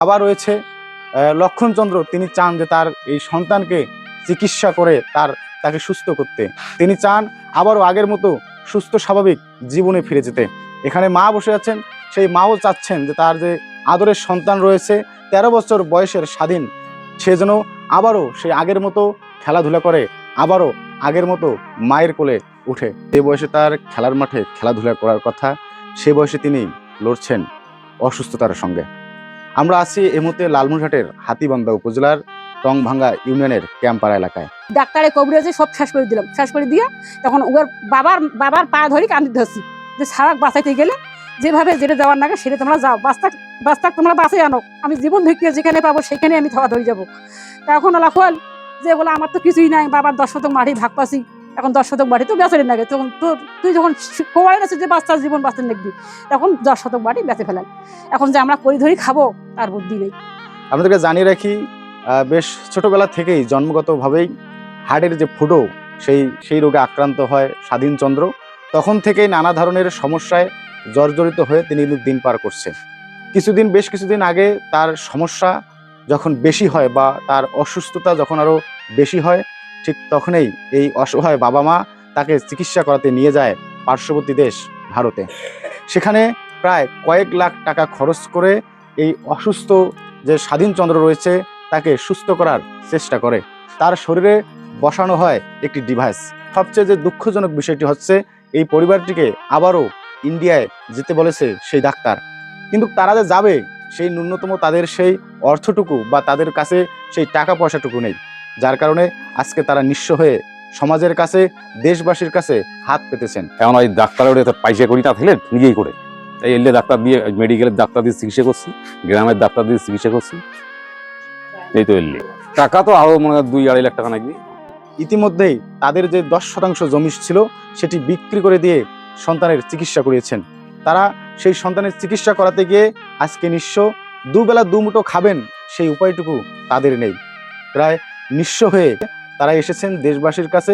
আবার রয়েছে লক্ষণচন্দ্র, তিনি চান যে তার এই সন্তানকে চিকিৎসা করে তাকে সুস্থ করতে। তিনি চান আবারও আগের মতো সুস্থ স্বাভাবিক জীবনে ফিরে যেতে। এখানে মা বসে আছেন, সেই মাও চাচ্ছেন যে তার যে আদরের সন্তান রয়েছে ১৩ বছর বয়সের স্বাধীন, সে যেন আবারও সেই আগের মতো খেলাধুলা করে, আবারও আগের মতো মায়ের কোলে উঠে। যে বয়সে তার খেলার মাঠে খেলাধুলা করার কথা, সে বয়সে তিনি লড়ছেন অসুস্থতার সঙ্গে। আমরা আছি এই মুহূর্তে লালমনিরহাটের হাতীবান্ধা উপজেলার টংভাঙ্গা ইউনিয়নের ক্যাম্পাড়া এলাকায়। ডাক্তারে কবিরাজে সব শেষ করে দিলাম, শেষ করে দিয়ে তখন ওর বাবার পা ধরি কান্দি ধরছি যে সারা বাঁচাইতে গেলে যেভাবে যেটা যাওয়ার নাগে সেটা তোমরা যাও, বাস্তাক তোমরা বাঁচে আনো, আমি জীবন ঢুকিয়ে যেখানে পাবো সেখানে আমি থাওয়া ধরে যাবো। তখন ওলা ফল যে বলে আমার তো কিছুই নাই, বাবার 10 শতক মাটি ভাগ পাচ্ছি, এখন 10 শতক মাটি তো বেচে নাগে, তখন তুই যখন কোয়াই আছে যে বাচ্চার জীবন বাঁচতে দেখবি, তখন 10 শতক মাটি বেঁচে ফেলাল। এখন যে আমরা করি ধরি খাবো তার বুদ্ধি নেই। আমাদেরকে জানিয়ে রাখি, বেশ ছোটবেলা থেকেই জন্মগতভাবেই হার্টের যে ফুটো সেই রোগে আক্রান্ত হয় স্বাধীনচন্দ্র। তখন থেকেই নানা ধরনের সমস্যায় জর্জরিত হয়ে তিনি দিন পার করছে। বেশ কিছুদিন আগে তার সমস্যা যখন বেশি হয় বা তার অসুস্থতা যখন আরও বেশি হয়, ঠিক তখনই এই অসহায় বাবা মা তাকে চিকিৎসা করাতে নিয়ে যায় পার্শ্ববর্তী দেশ ভারতে। সেখানে প্রায় কয়েক লাখ টাকা খরচ করে এই অসুস্থ যে স্বাধীনচন্দ্র রয়েছে তাকে সুস্থ করার চেষ্টা করে। তার শরীরে বসানো হয় একটি ডিভাইস। সবচেয়ে যে দুঃখজনক বিষয়টি হচ্ছে, এই পরিবারটিকে আবারও ইন্ডিয়ায় যেতে বলেছে সেই ডাক্তার, কিন্তু তারা যে যাবে সেই ন্যূনতম তাদের সেই অর্থটুকু বা তাদের কাছে সেই টাকা পয়সাটুকু নেই, যার কারণে আজকে তারা নিঃস্ব হয়ে সমাজের কাছে, দেশবাসীর কাছে হাত পেতেছেন। এমন ওই ডাক্তারের পয়সা করি না থাকলে নিজেই করে এই এলে ডাক্তার দিয়ে, মেডিকেলের ডাক্তার দিয়ে চিকিৎসা করছি, গ্রামের ডাক্তার দিয়ে চিকিৎসা করছি, এই তো এলে টাকা তো আরো মনে হয় 2-2.5 লাখ টাকা নাকি। ইতিমধ্যেই তাদের যে 10% জমি ছিল সেটি বিক্রি করে দিয়ে সন্তানের চিকিৎসা করিয়েছেন। তারা সেই সন্তানের চিকিৎসা করাতে গিয়ে আজকে নিঃস্ব, দুবেলা দুমুঠো খাবেন সেই উপায়টুকু তাদের নেই। প্রায় নিঃস্ব হয়ে তারা এসেছেন দেশবাসীর কাছে,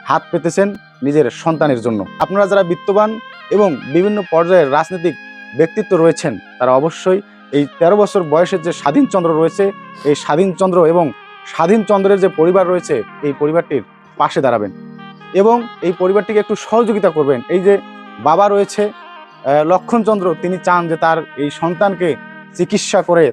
হাত পেতেছেন নিজের সন্তানের জন্য। আপনারা যারা বিত্তবান এবং বিভিন্ন পর্যায়ের রাজনৈতিক ব্যক্তিত্ব রয়েছেন, তারা অবশ্যই এই 13 বছর বয়সের যে স্বাধীনচন্দ্র রয়েছে, এই স্বাধীনচন্দ্র এবং স্বাধীনচন্দ্রের যে পরিবার রয়েছে, এই পরিবারটির পাশে দাঁড়াবেন এবং এই পরিবারটিকে একটু সহযোগিতা করবেন। এই যে বাবা রয়েছে লক্ষণচন্দ্র, তিনি চান যে তার এই সন্তানকে চিকিৎসা করে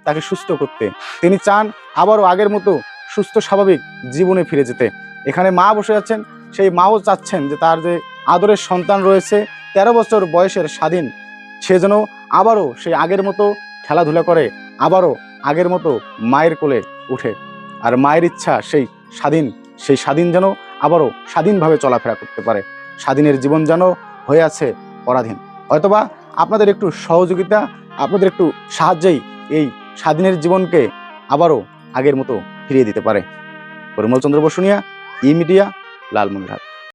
তাকে সুস্থ করতে। তিনি চান আবারও আগের মতো সুস্থ স্বাভাবিক জীবনে ফিরে যেতে। এখানে মা বসে আছেন, সেই মাও চাচ্ছেন যে তার যে আদরের সন্তান রয়েছে 13 বছর বয়সের স্বাধীন, সে যেন আবারও সেই আগের মতো খেলাধুলা করে, আবারও আগের মতো মায়ের কোলে উঠে। আর মায়ের ইচ্ছা সেই স্বাধীন যেন আবারও স্বাধীনভাবে চলাফেরা করতে পারে। স্বাধীনের জীবন যেন হয়ে আছে পরাধীন। হয়তোবা আপনাদের একটু সহযোগিতা, আপনাদের একটু সাহায্যেই এই স্বাধীনের জীবনকে আবারও আগের মতো ফিরিয়ে দিতে পারে। পরিমল চন্দ্র বসুনিয়া, ই মিডিয়া, লালমনিরহাট।